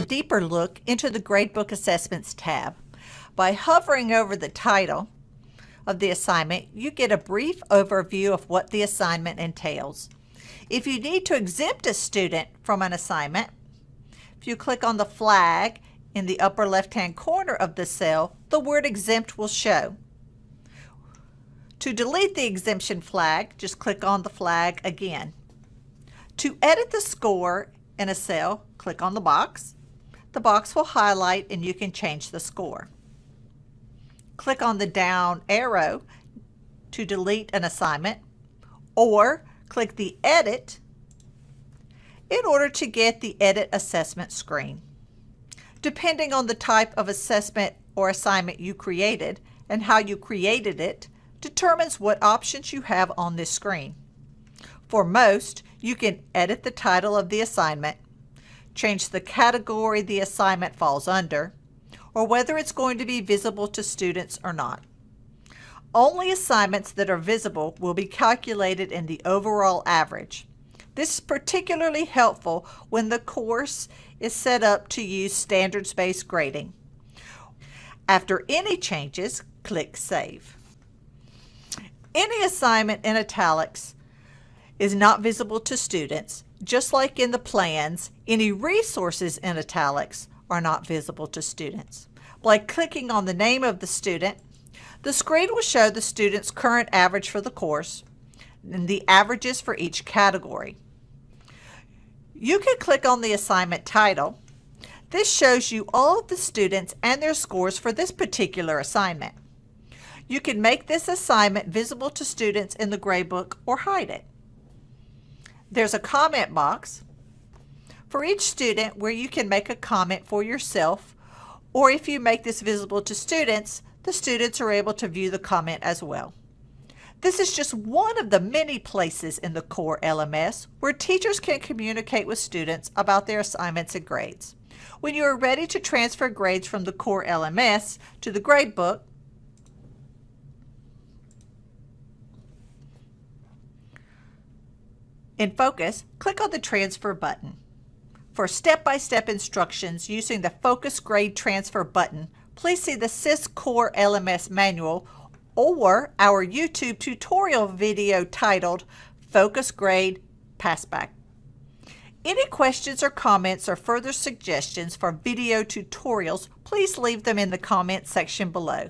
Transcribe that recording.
deeper look into the Gradebook Assessments tab. By hovering over the title of the assignment, you get a brief overview of what the assignment entails. If you need to exempt a student from an assignment, if you click on the flag in the upper left-hand corner of the cell, the word exempt will show. To delete the exemption flag, just click on the flag again. To edit the score in a cell, click on the box. The box will highlight and you can change the score. Click on the down arrow to delete an assignment, or click the Edit in order to get the Edit Assessment screen. Depending on the type of assessment or assignment you created and how you created it, determines what options you have on this screen. For most, you can edit the title of the assignment, change the category the assignment falls under, or whether it's going to be visible to students or not. Only assignments that are visible will be calculated in the overall average. This is particularly helpful when the course is set up to use standards-based grading. After any changes, click Save. Any assignment in italics is not visible to students. Just like in the plans, any resources in italics are not visible to students. By clicking on the name of the student, the screen will show the student's current average for the course and the averages for each category. You can click on the assignment title. This shows you all of the students and their scores for this particular assignment. You can make this assignment visible to students in the gradebook or hide it. There's a comment box for each student where you can make a comment for yourself, or if you make this visible to students, the students are able to view the comment as well. This is just one of the many places in the CORE-LMS where teachers can communicate with students about their assignments and grades. When you are ready to transfer grades from the CORE-LMS to the gradebook, in Focus, click on the Transfer button. For step-by-step instructions using the Focus Grade Transfer button, please see the SIS CORE-LMS manual or our YouTube tutorial video titled Focus Grade Passback. Any questions or comments or further suggestions for video tutorials, please leave them in the comment section below.